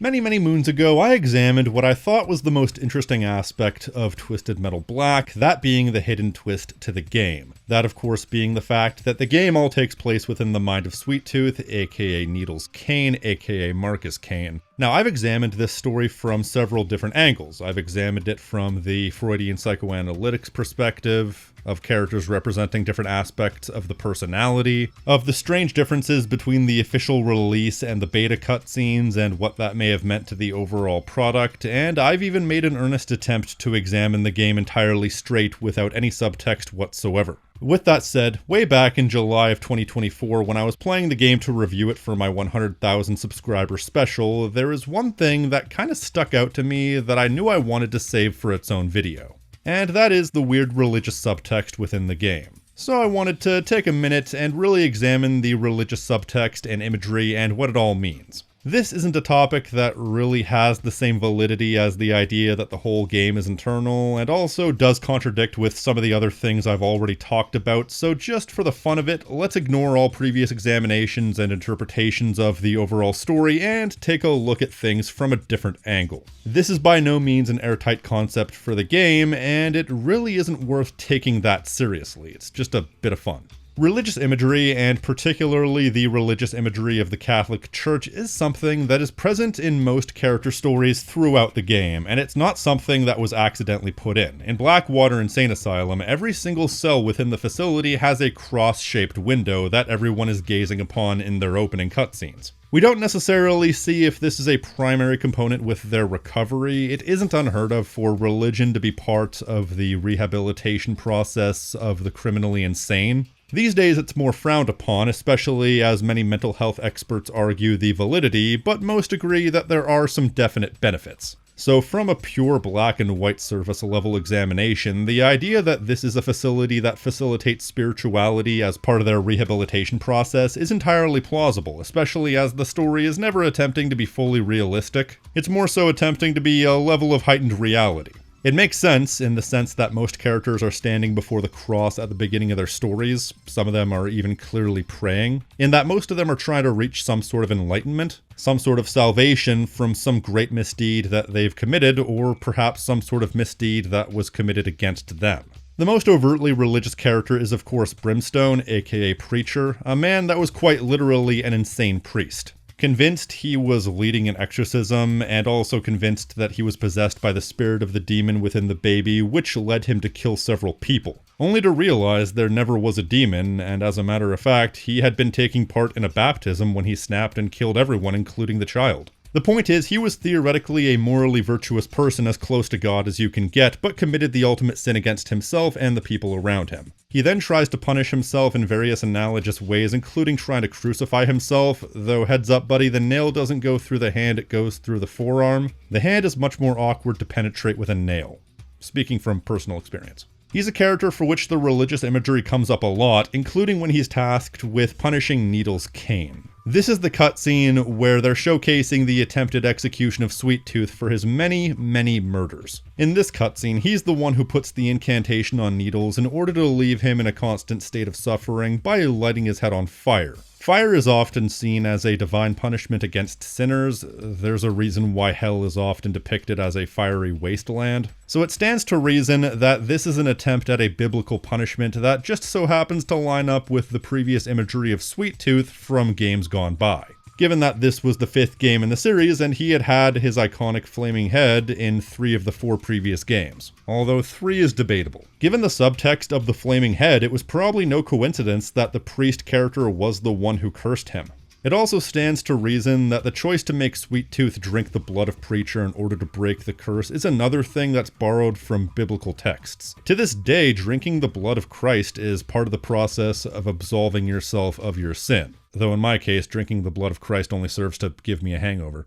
Many moons ago, I examined what I thought was the most interesting aspect of Twisted Metal Black, that being the hidden twist to the game. That, of course, being the fact that the game all takes place within the mind of Sweet Tooth, aka Needles Kane, aka Marcus Kane. Now, I've examined this story from several different angles. I've examined it from the Freudian psychoanalytics perspective, of characters representing different aspects of the personality, of the strange differences between the official release and the beta cutscenes and what that may have meant to the overall product, and I've even made an earnest attempt to examine the game entirely straight without any subtext whatsoever. With that said, way back in July of 2024, when I was playing the game to review it for my 100,000 subscriber special, there is one thing that kind of stuck out to me that I knew I wanted to save for its own video. And that is the weird religious subtext within the game. So I wanted to take a minute and really examine the religious subtext and imagery and what it all means. This isn't a topic that really has the same validity as the idea that the whole game is internal, and also does contradict with some of the other things I've already talked about, so just for the fun of it, let's ignore all previous examinations and interpretations of the overall story and take a look at things from a different angle. This is by no means an airtight concept for the game, and it really isn't worth taking that seriously. It's just a bit of fun. Religious imagery, and particularly the religious imagery of the Catholic Church, is something that is present in most character stories throughout the game, and it's not something that was accidentally put in. In Blackwater Insane Asylum, every single cell within the facility has a cross-shaped window that everyone is gazing upon in their opening cutscenes. We don't necessarily see if this is a primary component with their recovery. It isn't unheard of for religion to be part of the rehabilitation process of the criminally insane. These days it's more frowned upon, especially as many mental health experts argue the validity, but most agree that there are some definite benefits. So from a pure black and white surface level examination, the idea that this is a facility that facilitates spirituality as part of their rehabilitation process is entirely plausible, especially as the story is never attempting to be fully realistic. It's more so attempting to be a level of heightened reality. It makes sense in the sense that most characters are standing before the cross at the beginning of their stories. Some of them are even clearly praying, in that most of them are trying to reach some sort of enlightenment, some sort of salvation from some great misdeed that they've committed, or perhaps some sort of misdeed that was committed against them. The most overtly religious character is of course Brimstone, aka Preacher, a man that was quite literally an insane priest. Convinced he was leading an exorcism, and also convinced that he was possessed by the spirit of the demon within the baby, which led him to kill several people, only to realize there never was a demon, and as a matter of fact, he had been taking part in a baptism when he snapped and killed everyone, including the child. The point is, he was theoretically a morally virtuous person as close to God as you can get, but committed the ultimate sin against himself and the people around him. He then tries to punish himself in various analogous ways, including trying to crucify himself, though heads up buddy, the nail doesn't go through the hand, it goes through the forearm. The hand is much more awkward to penetrate with a nail. Speaking from personal experience. He's a character for which the religious imagery comes up a lot, including when he's tasked with punishing Needles Kane. This is the cutscene where they're showcasing the attempted execution of Sweet Tooth for his many murders. In this cutscene, he's the one who puts the incantation on Needles in order to leave him in a constant state of suffering by lighting his head on fire. Fire is often seen as a divine punishment against sinners. There's a reason why hell is often depicted as a fiery wasteland. So it stands to reason that this is an attempt at a biblical punishment that just so happens to line up with the previous imagery of Sweet Tooth from games gone by. Given that this was the 5th game in the series and he had had his iconic flaming head in 3 of the 4 previous games, although 3 is debatable. Given the subtext of the flaming head, it was probably no coincidence that the priest character was the one who cursed him. It also stands to reason that the choice to make Sweet Tooth drink the blood of Preacher in order to break the curse is another thing that's borrowed from biblical texts. To this day, drinking the blood of Christ is part of the process of absolving yourself of your sin. Though in my case, drinking the blood of Christ only serves to give me a hangover.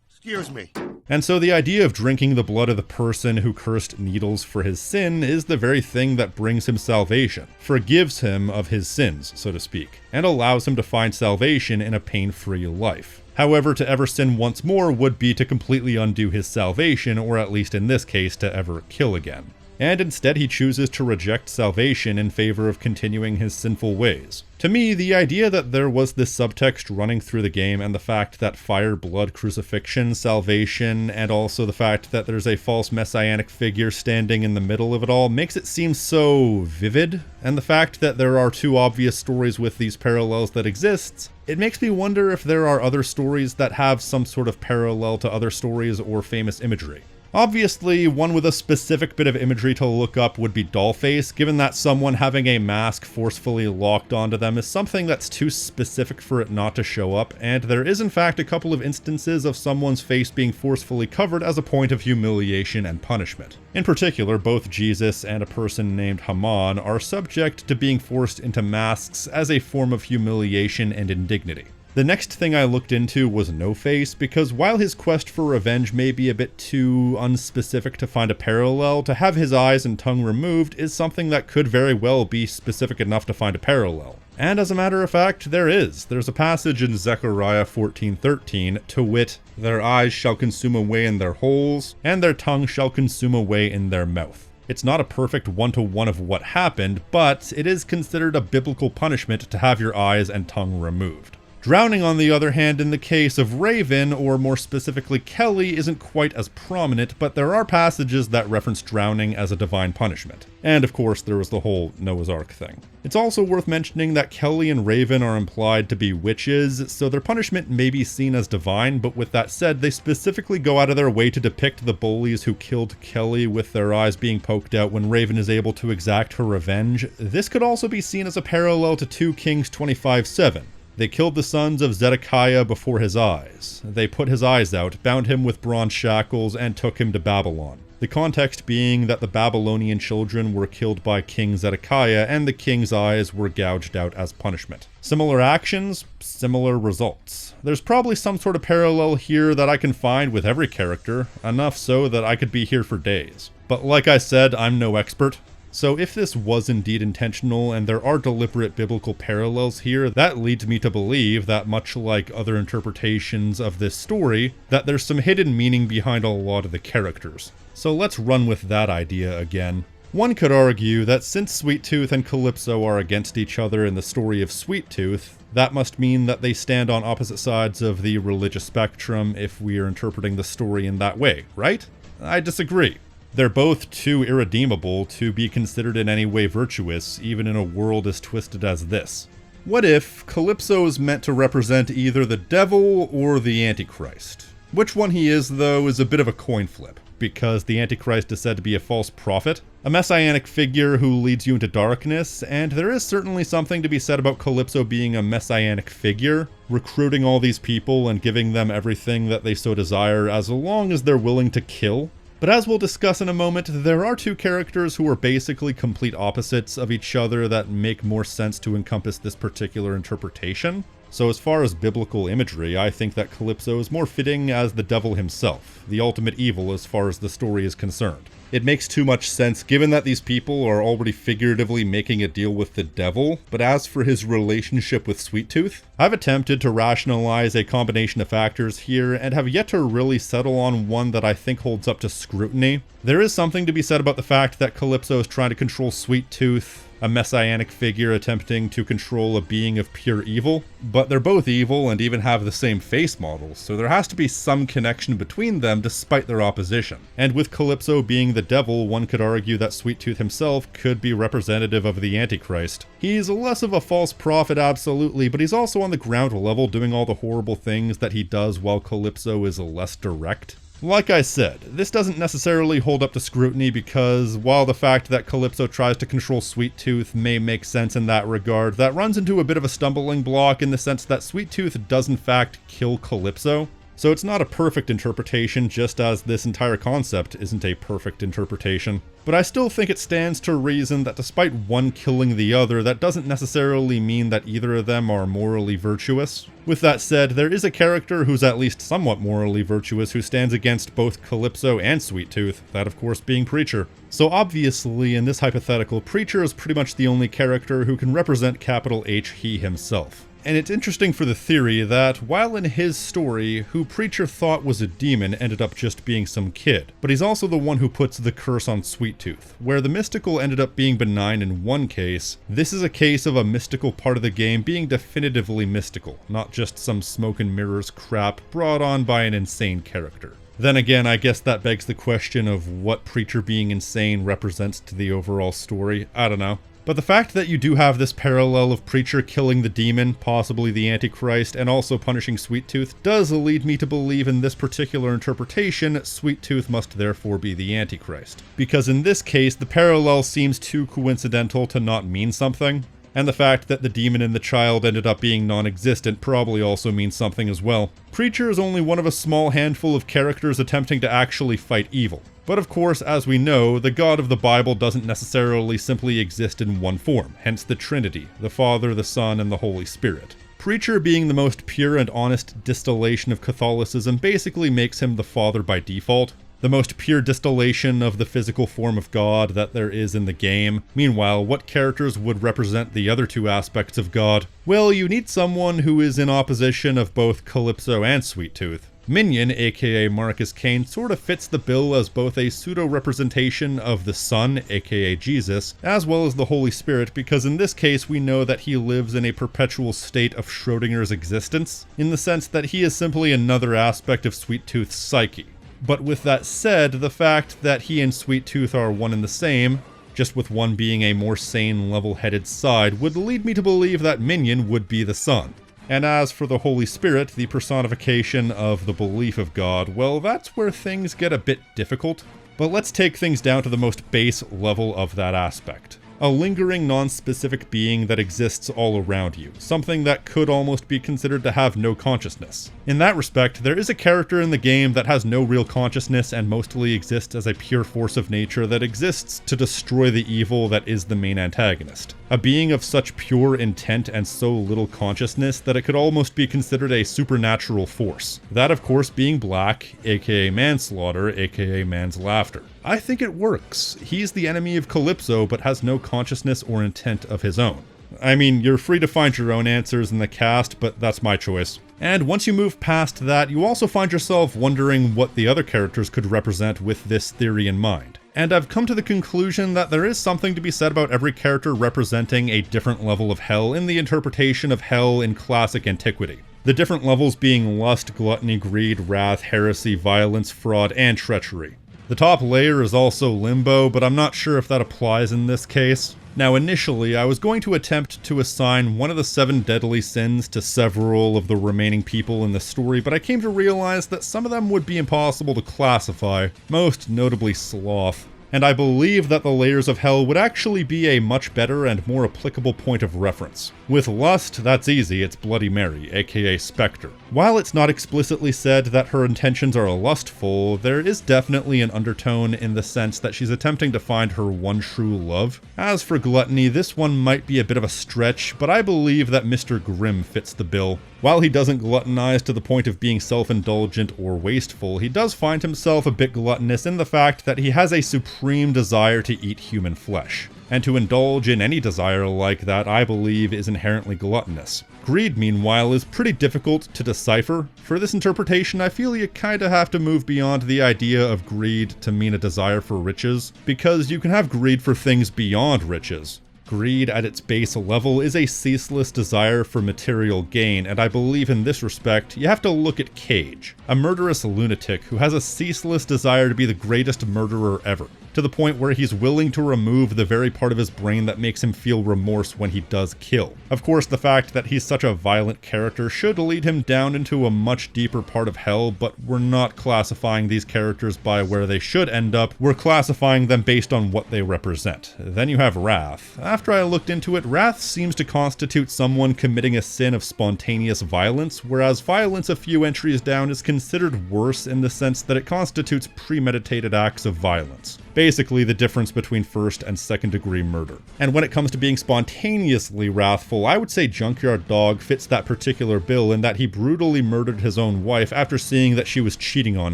Excuse me. And so the idea of drinking the blood of the person who cursed Needles for his sin is the very thing that brings him salvation, forgives him of his sins, so to speak, and allows him to find salvation in a pain-free life. However, to ever sin once more would be to completely undo his salvation, or at least in this case, to ever kill again. and instead he chooses to reject salvation in favor of continuing his sinful ways. To me, the idea that there was this subtext running through the game, and the fact that fire, blood, crucifixion, salvation, and also the fact that there's a false messianic figure standing in the middle of it all makes it seem so vivid, and the fact that there are two obvious stories with these parallels that exists, it makes me wonder if there are other stories that have some sort of parallel to other stories or famous imagery. Obviously, one with a specific bit of imagery to look up would be Dollface, given that someone having a mask forcefully locked onto them is something that's too specific for it not to show up, and there is in fact a couple of instances of someone's face being forcefully covered as a point of humiliation and punishment. In particular, both Jesus and a person named Haman are subject to being forced into masks as a form of humiliation and indignity. The next thing I looked into was No Face, because while his quest for revenge may be a bit too unspecific to find a parallel, to have his eyes and tongue removed is something that could very well be specific enough to find a parallel. And as a matter of fact, there is. There's a passage in Zechariah 14:13, to wit, "Their eyes shall consume away in their holes, and their tongue shall consume away in their mouth." It's not a perfect one-to-one of what happened, but it is considered a biblical punishment to have your eyes and tongue removed. Drowning, on the other hand, in the case of Raven, or more specifically Kelly, isn't quite as prominent, but there are passages that reference drowning as a divine punishment. And of course, there was the whole Noah's Ark thing. It's also worth mentioning that Kelly and Raven are implied to be witches, so their punishment may be seen as divine, but with that said, they specifically go out of their way to depict the bullies who killed Kelly with their eyes being poked out when Raven is able to exact her revenge. This could also be seen as a parallel to 2 Kings 25:7. They killed the sons of Zedekiah before his eyes. They put his eyes out, bound him with bronze shackles, and took him to Babylon. The context being that the Babylonian children were killed by King Zedekiah, and the king's eyes were gouged out as punishment. Similar actions, similar results. There's probably some sort of parallel here that I can find with every character, enough so that I could be here for days. But like I said, I'm no expert. So if this was indeed intentional and there are deliberate biblical parallels here, that leads me to believe that, much like other interpretations of this story, that there's some hidden meaning behind a lot of the characters. So let's run with that idea again. One could argue that since Sweet Tooth and Calypso are against each other in the story of Sweet Tooth, that must mean that they stand on opposite sides of the religious spectrum if we are interpreting the story in that way, right? I disagree. They're both too irredeemable to be considered in any way virtuous, even in a world as twisted as this. What if Calypso is meant to represent either the devil or the Antichrist? Which one he is, though, is a bit of a coin flip, because the Antichrist is said to be a false prophet, a messianic figure who leads you into darkness, and there is certainly something to be said about Calypso being a messianic figure, recruiting all these people and giving them everything that they so desire as long as they're willing to kill. But as we'll discuss in a moment, there are two characters who are basically complete opposites of each other that make more sense to encompass this particular interpretation. So as far as biblical imagery, I think that Calypso is more fitting as the devil himself, the ultimate evil as far as the story is concerned. It makes too much sense given that these people are already figuratively making a deal with the devil, but as for his relationship with Sweet Tooth, I've attempted to rationalize a combination of factors here and have yet to really settle on one that I think holds up to scrutiny. There is something to be said about the fact that Calypso is trying to control Sweet Tooth, a messianic figure attempting to control a being of pure evil, but they're both evil and even have the same face models, so there has to be some connection between them despite their opposition. And with Calypso being the devil, one could argue that Sweet Tooth himself could be representative of the Antichrist. He's less of a false prophet, absolutely, but he's also on the ground level doing all the horrible things that he does while Calypso is less direct. Like I said, this doesn't necessarily hold up to scrutiny because while the fact that Calypso tries to control Sweet Tooth may make sense in that regard, that runs into a bit of a stumbling block in the sense that Sweet Tooth does in fact kill Calypso. So it's not a perfect interpretation, just as this entire concept isn't a perfect interpretation. But I still think it stands to reason that despite one killing the other, that doesn't necessarily mean that either of them are morally virtuous. With that said, there is a character who's at least somewhat morally virtuous who stands against both Calypso and Sweet Tooth, that of course being Preacher. So obviously, in this hypothetical, Preacher is pretty much the only character who can represent capital H he himself. And it's interesting for the theory that, while in his story, who Preacher thought was a demon ended up just being some kid. But he's also the one who puts the curse on Sweet Tooth. Where the mystical ended up being benign in one case, this is a case of a mystical part of the game being definitively mystical, not just some smoke and mirrors crap brought on by an insane character. Then again, I guess that begs the question of what Preacher being insane represents to the overall story. I don't know. But the fact that you do have this parallel of Preacher killing the demon, possibly the Antichrist, and also punishing Sweet Tooth does lead me to believe in this particular interpretation, Sweet Tooth must therefore be the Antichrist. Because in this case, the parallel seems too coincidental to not mean something. And the fact that the demon and the child ended up being non-existent probably also means something as well. Preacher is only one of a small handful of characters attempting to actually fight evil. But of course, as we know, the God of the Bible doesn't necessarily simply exist in one form, hence the Trinity, the Father, the Son, and the Holy Spirit. Preacher being the most pure and honest distillation of Catholicism basically makes him the Father by default. The most pure distillation of the physical form of God that there is in the game. Meanwhile, what characters would represent the other two aspects of God? Well, you need someone who is in opposition of both Calypso and Sweet Tooth. Minion, aka Marcus Cain, sort of fits the bill as both a pseudo-representation of the Son, aka Jesus, as well as the Holy Spirit, because in this case we know that he lives in a perpetual state of Schrodinger's existence, in the sense that he is simply another aspect of Sweet Tooth's psyche. But with that said, the fact that he and Sweet Tooth are one and the same, just with one being a more sane, level-headed side, would lead me to believe that Minion would be the Son. And as for the Holy Spirit, the personification of the belief of God, well, that's where things get a bit difficult. But let's take things down to the most base level of that aspect. A lingering, non-specific being that exists all around you, something that could almost be considered to have no consciousness. In that respect, there is a character in the game that has no real consciousness and mostly exists as a pure force of nature that exists to destroy the evil that is the main antagonist. A being of such pure intent and so little consciousness that it could almost be considered a supernatural force. That, of course, being Black, aka Manslaughter, aka Man's Laughter. I think it works. He's the enemy of Calypso, but has no consciousness or intent of his own. I mean, you're free to find your own answers in the cast, but that's my choice. And once you move past that, you also find yourself wondering what the other characters could represent with this theory in mind. And I've come to the conclusion that there is something to be said about every character representing a different level of hell in the interpretation of hell in classic antiquity. The different levels being lust, gluttony, greed, wrath, heresy, violence, fraud, and treachery. The top layer is also limbo, but I'm not sure if that applies in this case. Now initially, I was going to attempt to assign one of the 7 deadly sins to several of the remaining people in the story, but I came to realize that some of them would be impossible to classify, most notably sloth. And I believe that the layers of hell would actually be a much better and more applicable point of reference. With lust, that's easy, it's Bloody Mary, aka Spectre. While it's not explicitly said that her intentions are lustful, there is definitely an undertone in the sense that she's attempting to find her one true love. As for gluttony, this one might be a bit of a stretch, but I believe that Mr. Grimm fits the bill. While he doesn't gluttonize to the point of being self-indulgent or wasteful, he does find himself a bit gluttonous in the fact that he has a supreme desire to eat human flesh. And to indulge in any desire like that, I believe, is inherently gluttonous. Greed, meanwhile, is pretty difficult to decipher. For this interpretation, I feel you kinda have to move beyond the idea of greed to mean a desire for riches, because you can have greed for things beyond riches. Greed at its base level is a ceaseless desire for material gain, and I believe in this respect, you have to look at Cage, a murderous lunatic who has a ceaseless desire to be the greatest murderer ever, to the point where he's willing to remove the very part of his brain that makes him feel remorse when he does kill. Of course, the fact that he's such a violent character should lead him down into a much deeper part of hell, but we're not classifying these characters by where they should end up, we're classifying them based on what they represent. Then you have Wrath. After I looked into it, Wrath seems to constitute someone committing a sin of spontaneous violence, whereas violence a few entries down is considered worse in the sense that it constitutes premeditated acts of violence. basically the difference between first and second degree murder. And when it comes to being spontaneously wrathful, I would say Junkyard Dog fits that particular bill in that he brutally murdered his own wife after seeing that she was cheating on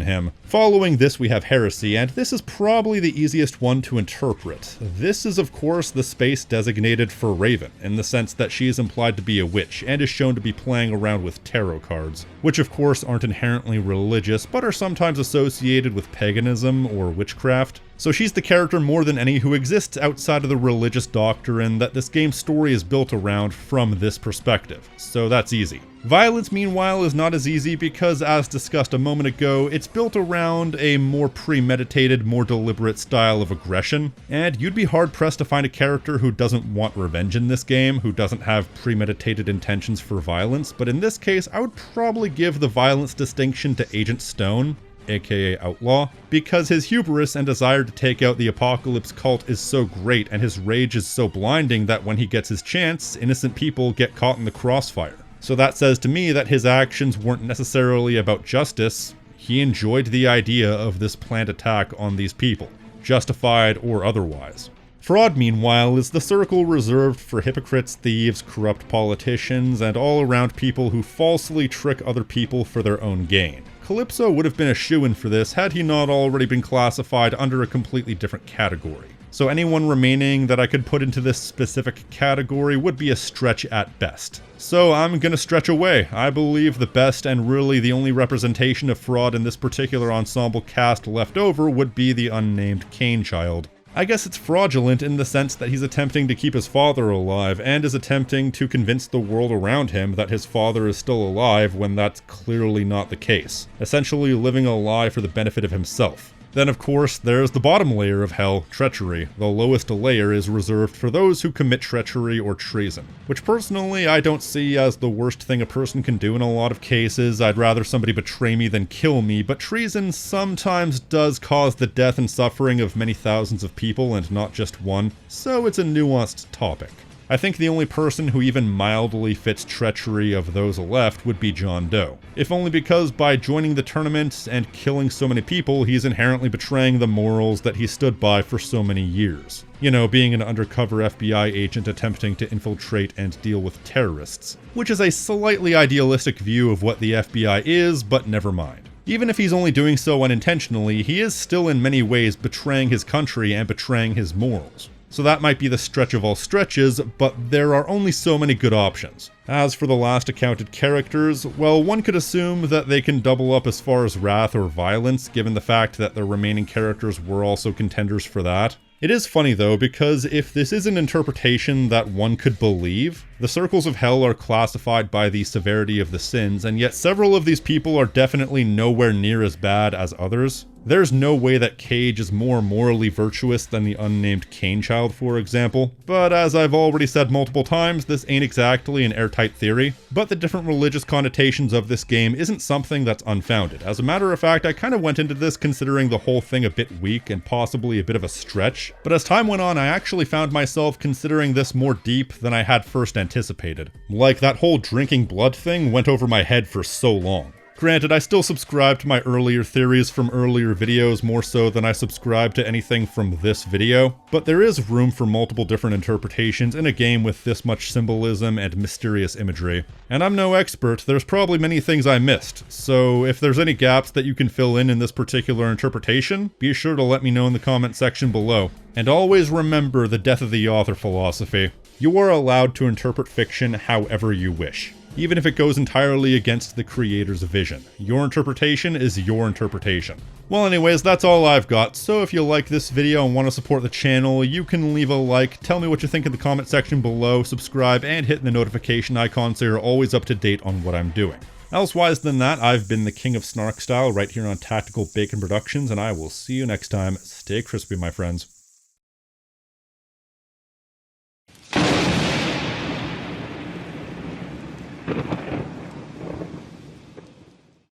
him. Following this we have Heresy, and this is probably the easiest one to interpret. This is of course the space designated for Raven, in the sense that she is implied to be a witch, and is shown to be playing around with tarot cards, which of course aren't inherently religious, but are sometimes associated with paganism or witchcraft. So she's the character more than any who exists outside of the religious doctrine that this game's story is built around from this perspective, so that's easy. Violence, meanwhile, is not as easy because, as discussed a moment ago, it's built around a more premeditated, more deliberate style of aggression, and you'd be hard-pressed to find a character who doesn't want revenge in this game, who doesn't have premeditated intentions for violence, but in this case, I would probably give the violence distinction to Agent Stone, aka Outlaw, because his hubris and desire to take out the Apocalypse cult is so great and his rage is so blinding that when he gets his chance, innocent people get caught in the crossfire. So that says to me that his actions weren't necessarily about justice. He enjoyed the idea of this planned attack on these people, justified or otherwise. Fraud, meanwhile, is the circle reserved for hypocrites, thieves, corrupt politicians, and all-around people who falsely trick other people for their own gain. Calypso would have been a shoo-in for this had he not already been classified under a completely different category. So anyone remaining that I could put into this specific category would be a stretch at best. So I'm gonna stretch away. I believe the best and really the only representation of fraud in this particular ensemble cast left over would be the unnamed Cain child. I guess it's fraudulent in the sense that he's attempting to keep his father alive and is attempting to convince the world around him that his father is still alive when that's clearly not the case, essentially living a lie for the benefit of himself. Then of course there's the bottom layer of hell, treachery. The lowest layer is reserved for those who commit treachery or treason, which personally I don't see as the worst thing a person can do in a lot of cases. I'd rather somebody betray me than kill me, but treason sometimes does cause the death and suffering of many thousands of people and not just one, so it's a nuanced topic. I think the only person who even mildly fits treachery of those left would be John Doe, if only because by joining the tournament and killing so many people, he's inherently betraying the morals that he stood by for so many years. You know, being an undercover FBI agent attempting to infiltrate and deal with terrorists, which is a slightly idealistic view of what the FBI is, but never mind. Even if he's only doing so unintentionally, he is still in many ways betraying his country and betraying his morals. So that might be the stretch of all stretches, but there are only so many good options. As for the last accounted characters, well, one could assume that they can double up as far as wrath or violence, given the fact that the remaining characters were also contenders for that. It is funny though, because if this is an interpretation that one could believe, the circles of hell are classified by the severity of the sins, and yet several of these people are definitely nowhere near as bad as others. There's no way that Cage is more morally virtuous than the unnamed Cain child, for example. But as I've already said multiple times, this ain't exactly an airtight theory. But the different religious connotations of this game isn't something that's unfounded. As a matter of fact, I kind of went into this considering the whole thing a bit weak and possibly a bit of a stretch. But as time went on, I actually found myself considering this more deep than I had first anticipated. Like, that whole drinking blood thing went over my head for so long. Granted, I still subscribe to my earlier theories from earlier videos more so than I subscribe to anything from this video, but there is room for multiple different interpretations in a game with this much symbolism and mysterious imagery. And I'm no expert, there's probably many things I missed, so if there's any gaps that you can fill in this particular interpretation, be sure to let me know in the comment section below. And always remember the death of the author philosophy. You are allowed to interpret fiction however you wish, even if it goes entirely against the creator's vision. Your interpretation is your interpretation. Well anyways, that's all I've got, so if you like this video and want to support the channel, you can leave a like, tell me what you think in the comment section below, subscribe, and hit the notification icon so you're always up to date on what I'm doing. Elsewise than that, I've been the King of Snark Style right here on Tactical Bacon Productions, and I will see you next time. Stay crispy, my friends.